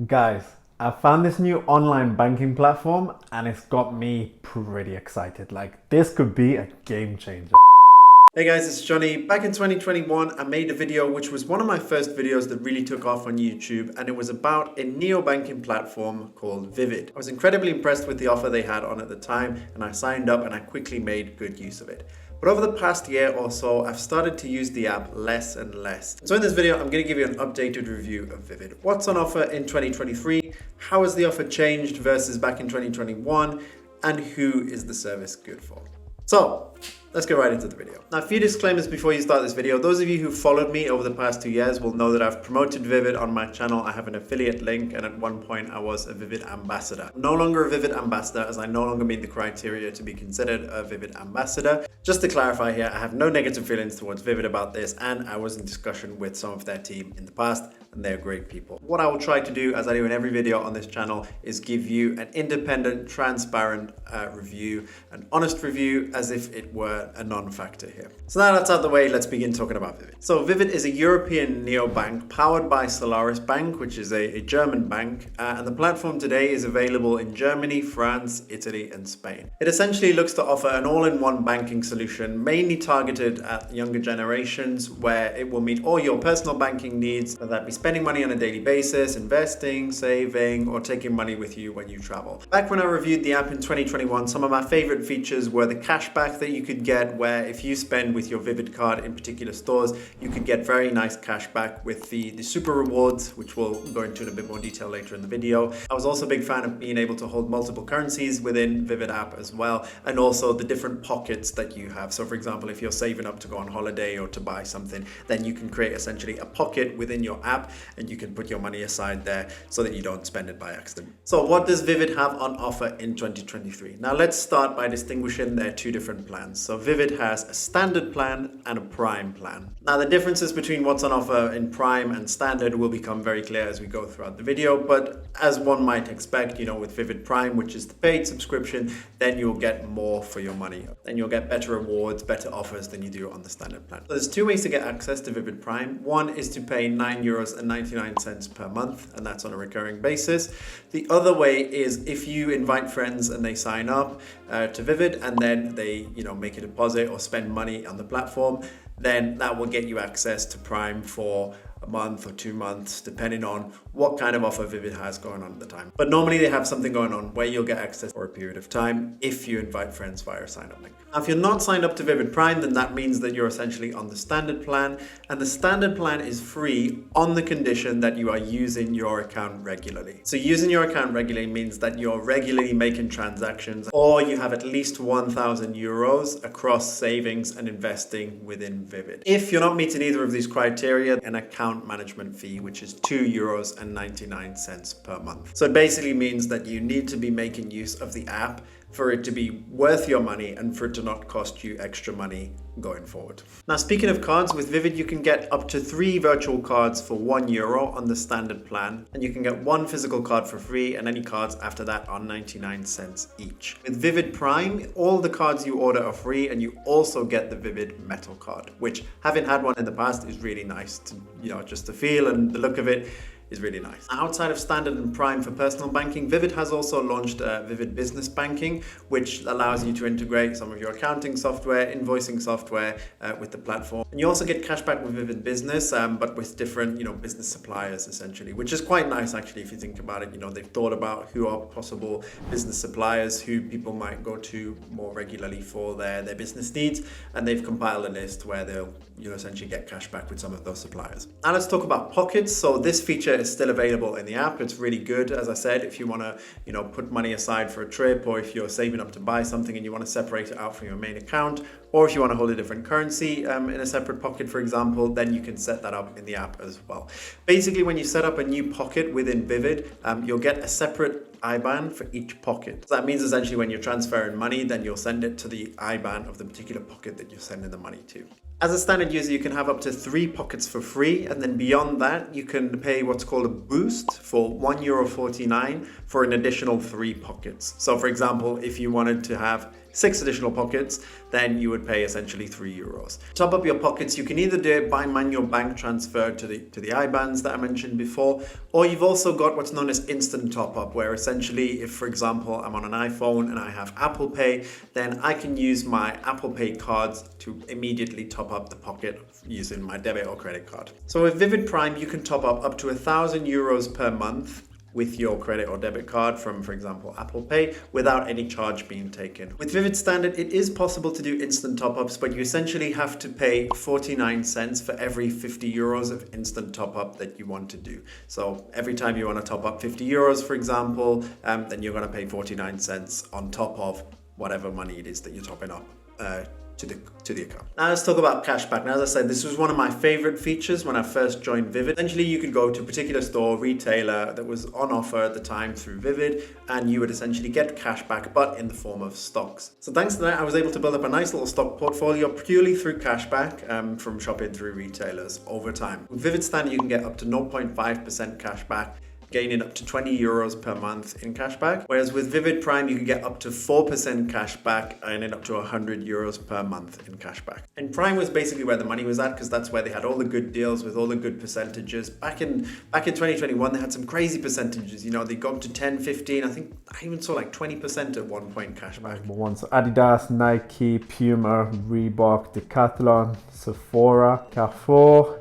Guys, I found this new online banking platform and it's got me pretty excited. Like, this could be a game changer. Hey guys, it's Jonny. Back in 2021, I made a video which was one of my first videos that really took off on YouTube, and it was about a neobanking platform called Vivid. I was incredibly impressed with the offer they had on at the time, and I signed up and I quickly made good use of it. But over the past year or so, I've started to use the app less and less. So in this video, I'm going to give you an updated review of Vivid. What's on offer in 2023? How has the offer changed versus back in 2021? And who is the service good for? So let's get right into the video. Now, a few disclaimers before you start this video. Those of you who followed me over the past 2 years will know that I've promoted Vivid on my channel. I have an affiliate link, and at one point I was a Vivid ambassador. I'm no longer a Vivid ambassador, as I no longer meet the criteria to be considered a Vivid ambassador. Just to clarify here, I have no negative feelings towards Vivid about this, and I was in discussion with some of their team in the past, and they're great people. What I will try to do, as I do in every video on this channel, is give you an independent, transparent review, an honest review, as if it were a non-factor here. So now that's out of the way, let's begin talking about Vivid. So Vivid is a European neobank powered by Solaris Bank, which is a German bank, and the platform today is available in Germany, France, Italy, and Spain. It essentially looks to offer an all-in-one banking solution, mainly targeted at younger generations, where it will meet all your personal banking needs, whether that be spending money on a daily basis, investing, saving, or taking money with you when you travel. Back when I reviewed the app in 2021, some of my favorite features were the cashback that you could get, where if you spend with your Vivid card in particular stores, you could get very nice cashback with the super rewards, which we'll go into in a bit more detail later in the video. I was also a big fan of being able to hold multiple currencies within Vivid app as well, and also the different pockets that you have. So for example, if you're saving up to go on holiday or to buy something, then you can create essentially a pocket within your app, and you can put your money aside there so that you don't spend it by accident. So what does Vivid have on offer in 2023? Now let's start by distinguishing their two different plans. So Vivid has a standard plan and a prime plan. Now the differences between what's on offer in prime and standard will become very clear as we go throughout the video, but as one might expect, with Vivid Prime, which is the paid subscription, then you'll get more for your money. Then you'll get better rewards, better offers than you do on the standard plan. So there's two ways to get access to Vivid Prime. One is to pay €9.99 per month, and that's on a recurring basis. The other way is if you invite friends and they sign up to Vivid, and then they make a deposit or spend money on the platform, then that will get you access to Prime for a month or 2 months, depending on what kind of offer Vivid has going on at the time. But normally they have something going on where you'll get access for a period of time if you invite friends via a sign-up link. Now, if you're not signed up to Vivid Prime, then that means that you're essentially on the standard plan, and the standard plan is free on the condition that you are using your account regularly. So using your account regularly means that you're regularly making transactions, or you have at least €1,000 across savings and investing within Vivid. If you're not meeting either of these criteria, an account management fee, which is €2.99 per month. So it basically means that you need to be making use of the app for it to be worth your money and for it to not cost you extra money going forward. Now, speaking of cards, with Vivid you can get up to 3 virtual cards for €1 on the standard plan, and you can get 1 physical card for free, and any cards after that are 99 cents each. With Vivid Prime, all the cards you order are free, and you also get the Vivid metal card, which, having had one in the past, is really nice to, just the feel and the look of it is really nice. Outside of standard and prime for personal banking, Vivid has also launched Vivid Business Banking, which allows you to integrate some of your accounting software, invoicing software with the platform. And you also get cashback with Vivid Business, but with different, business suppliers essentially, which is quite nice actually if you think about it. They've thought about who are possible business suppliers who people might go to more regularly for their business needs, and they've compiled a list where they'll essentially get cashback with some of those suppliers. Now let's talk about pockets. So this feature is still available in the app. It's really good, as I said, if you want to put money aside for a trip, or if you're saving up to buy something and you want to separate it out from your main account, or if you want to hold a different currency in a separate pocket, for example, then you can set that up in the app as well. Basically, when you set up a new pocket within Vivid, you'll get a separate IBAN for each pocket. So that means essentially when you're transferring money, then you'll send it to the IBAN of the particular pocket that you're sending the money to. As a standard user, you can have up to 3 pockets for free, and then beyond that, you can pay what's called a boost for €1.49 for an additional 3 pockets. So for example, if you wanted to have 6 additional pockets, then you would pay essentially €3. Top up your pockets, you can either do it by manual bank transfer to the IBANs that I mentioned before, or you've also got what's known as instant top up, where essentially if, for example, I'm on an iPhone and I have Apple Pay, then I can use my Apple Pay cards to immediately top up the pocket using my debit or credit card. So with Vivid Prime, you can top up to €1,000 per month with your credit or debit card from, for example, Apple Pay, without any charge being taken. With Vivid Standard, it is possible to do instant top-ups, but you essentially have to pay 49 cents for every €50 of instant top-up that you want to do. So every time you want to top up €50, for example, then you're going to pay 49 cents on top of whatever money it is that you're topping up to the account. Now let's talk about cashback. Now, as I said, this was one of my favorite features when I first joined Vivid. Essentially, you could go to a particular store, retailer that was on offer at the time through Vivid, and you would essentially get cashback, but in the form of stocks. So thanks to that, I was able to build up a nice little stock portfolio purely through cashback from shopping through retailers over time. With Vivid Standard, you can get up to 0.5% cashback, gaining up to €20 per month in cashback. Whereas with Vivid Prime, you can get up to 4% cashback and up to €100 per month in cashback. And Prime was basically where the money was at, because that's where they had all the good deals with all the good percentages. Back in 2021, they had some crazy percentages. You know, they got up to 10, 15. I think I even saw like 20% at one point cashback. So Adidas, Nike, Puma, Reebok, Decathlon, Sephora, Carrefour,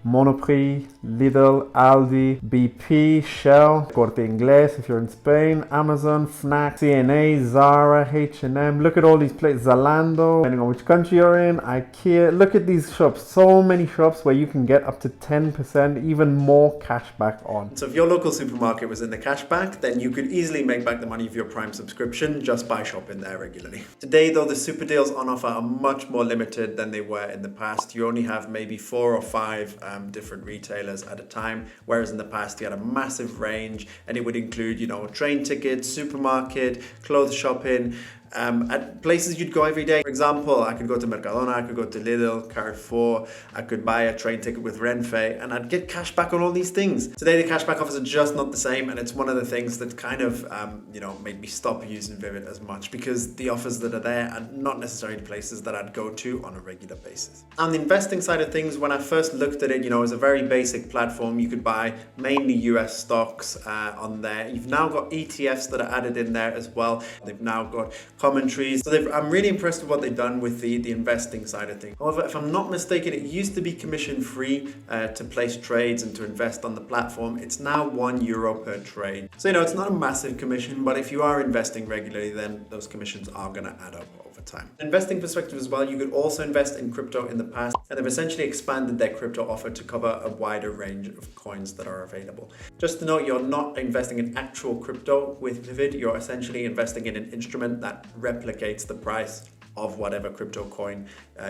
Monoprix, Lidl, Aldi, BP, Shell, Corte Inglés if you're in Spain, Amazon, Fnac, CNA, Zara, H&M. Look at all these places, Zalando, depending on which country you're in, IKEA. Look at these shops, so many shops where you can get up to 10%, even more cashback on. So if your local supermarket was in the cashback, then you could easily make back the money of your Prime subscription just by shopping there regularly. Today though, the super deals on offer are much more limited than they were in the past. You only have maybe 4 or 5 different retailers at a time, whereas in the past you had a massive range, and it would include, you know, train tickets, supermarket, clothes shopping, at places you'd go every day. For example, I could go to Mercadona, I could go to Lidl, Carrefour, I could buy a train ticket with Renfe, and I'd get cash back on all these things. Today, the cashback offers are just not the same, and it's one of the things that kind of, made me stop using Vivid as much, because the offers that are there are not necessarily places that I'd go to on a regular basis. On the investing side of things, when I first looked at it, you know, it was a very basic platform. You could buy mainly US stocks on there. You've now got ETFs that are added in there as well. They've now got commentaries. So I'm really impressed with what they've done with the investing side of things. However, if I'm not mistaken, it used to be commission free to place trades and to invest on the platform. It's now €1 per trade. So, you know, it's not a massive commission, but if you are investing regularly, then those commissions are going to add up over time. Investing perspective as well, you could also invest in crypto in the past, and they've essentially expanded their crypto offer to cover a wider range of coins that are available. Just to note, you're not investing in actual crypto with Vivid. You're essentially investing in an instrument that replicates the price of whatever crypto coin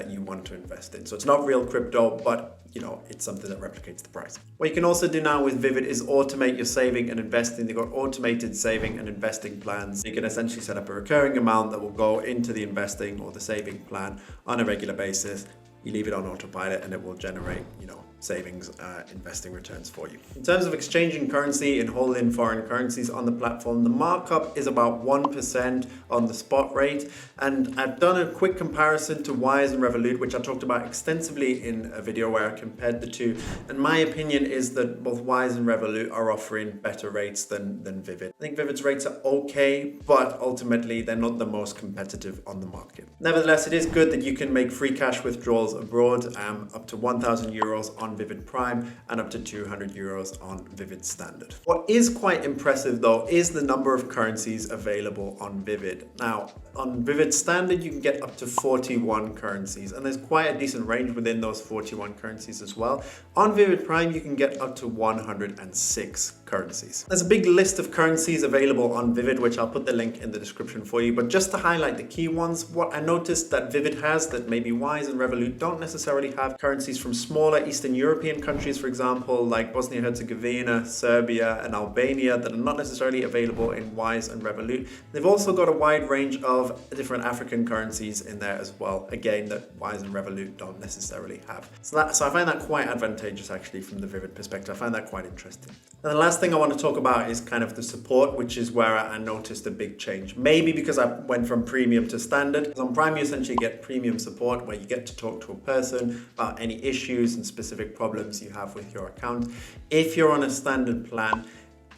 you want to invest in. So it's not real crypto, but you know, it's something that replicates the price. What you can also do now with Vivid is automate your saving and investing. They've got automated saving and investing plans. You can essentially set up a recurring amount that will go into the investing or the saving plan on a regular basis. You leave it on autopilot and it will generate, you know, savings, investing returns for you. In terms of exchanging currency and holding foreign currencies on the platform, the markup is about 1% on the spot rate. And I've done a quick comparison to Wise and Revolut, which I talked about extensively in a video where I compared the two. And my opinion is that both Wise and Revolut are offering better rates than Vivid. I think Vivid's rates are okay, but ultimately they're not the most competitive on the market. Nevertheless, it is good that you can make free cash withdrawals abroad, up to €1,000 on Vivid Prime and up to €200 on Vivid Standard. What is quite impressive though is the number of currencies available on Vivid. Now, on Vivid Standard, you can get up to 41 currencies, and there's quite a decent range within those 41 currencies as well. On Vivid Prime, you can get up to 106 currencies. There's a big list of currencies available on Vivid, which I'll put the link in the description for you. But just to highlight the key ones, what I noticed that Vivid has that maybe Wise and Revolut don't necessarily have: currencies from smaller Eastern European countries, for example, like Bosnia-Herzegovina, Serbia, and Albania, that are not necessarily available in Wise and Revolut. They've also got a wide range of different African currencies in there as well, again, that Wise and Revolut don't necessarily have. So I find that quite advantageous actually from the Vivid perspective. I find that quite interesting. And the last thing I want to talk about is kind of the support, which is where I noticed a big change. Maybe because I went from premium to standard. On Prime, you essentially get premium support where you get to talk to a person about any issues and specific problems you have with your account. If you're on a standard plan,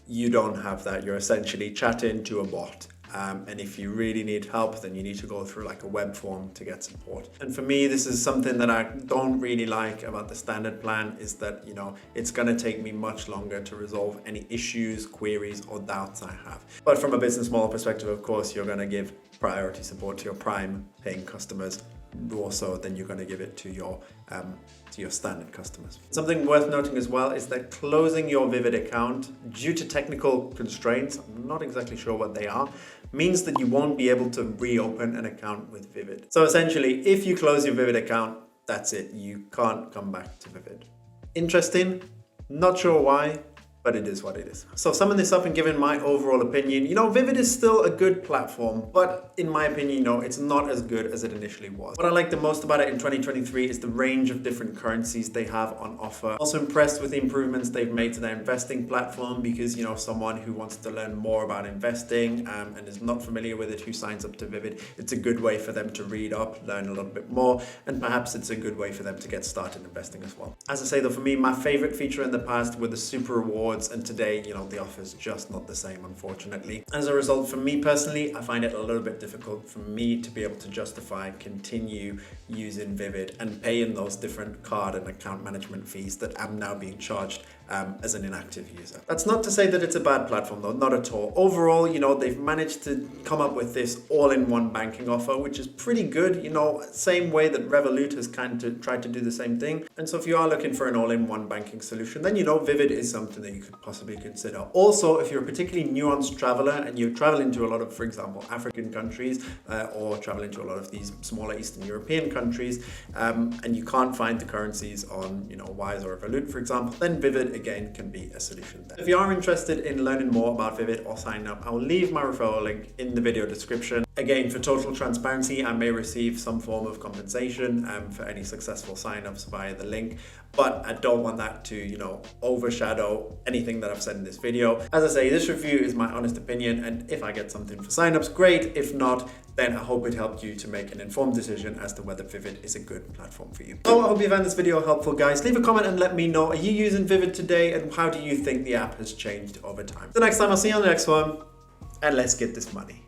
you don't have that. You're essentially chatting to a bot. And if you really need help, then you need to go through like a web form to get support. And for me, this is something that I don't really like about the standard plan, is that, you know, it's going to take me much longer to resolve any issues, queries, or doubts I have. But from a business model perspective, of course, you're going to give priority support to your Prime paying customers more so than you're going to give it to your standard customers. Something worth noting as well is that closing your Vivid account due to technical constraints, I'm not exactly sure what they are, means that you won't be able to reopen an account with Vivid. So essentially, if you close your Vivid account, that's it. You can't come back to Vivid. Interesting, not sure why, but it is what it is. So summing this up and giving my overall opinion, you know, Vivid is still a good platform, but in my opinion, you know, it's not as good as it initially was. What I like the most about it in 2023 is the range of different currencies they have on offer. Also impressed with the improvements they've made to their investing platform, because, you know, someone who wants to learn more about investing and is not familiar with it, who signs up to Vivid, it's a good way for them to read up, learn a little bit more, and perhaps it's a good way for them to get started investing as well. As I say though, for me, my favorite feature in the past were the super rewards, and today, you know, the offer is just not the same, unfortunately. As a result, for me personally, I find it a little bit difficult for me to be able to justify continue using Vivid and paying those different card and account management fees that I'm now being charged as an inactive user. That's not to say that it's a bad platform though, not at all. Overall, you know, they've managed to come up with this all-in-one banking offer, which is pretty good, you know, same way that Revolut has kind of tried to do the same thing. And so if you are looking for an all-in-one banking solution, then, you know, Vivid is something that you could possibly consider. Also, if you're a particularly nuanced traveler and you travel into a lot of, for example, African countries or travel into a lot of these smaller Eastern European countries, and you can't find the currencies on, you know, Wise or Revolut, for example, then Vivid again can be a solution there. If you are interested in learning more about Vivid or signing up, I will leave my referral link in the video description. Again, for total transparency, I may receive some form of compensation for any successful signups via the link, but I don't want that to, you know, overshadow anything that I've said in this video. As I say, this review is my honest opinion, and if I get something for signups, great. If not, then I hope it helped you to make an informed decision as to whether Vivid is a good platform for you. So I hope you found this video helpful, guys. Leave a comment and let me know, are you using Vivid today, and how do you think the app has changed over time? The next time, I'll see you on the next one, and let's get this money.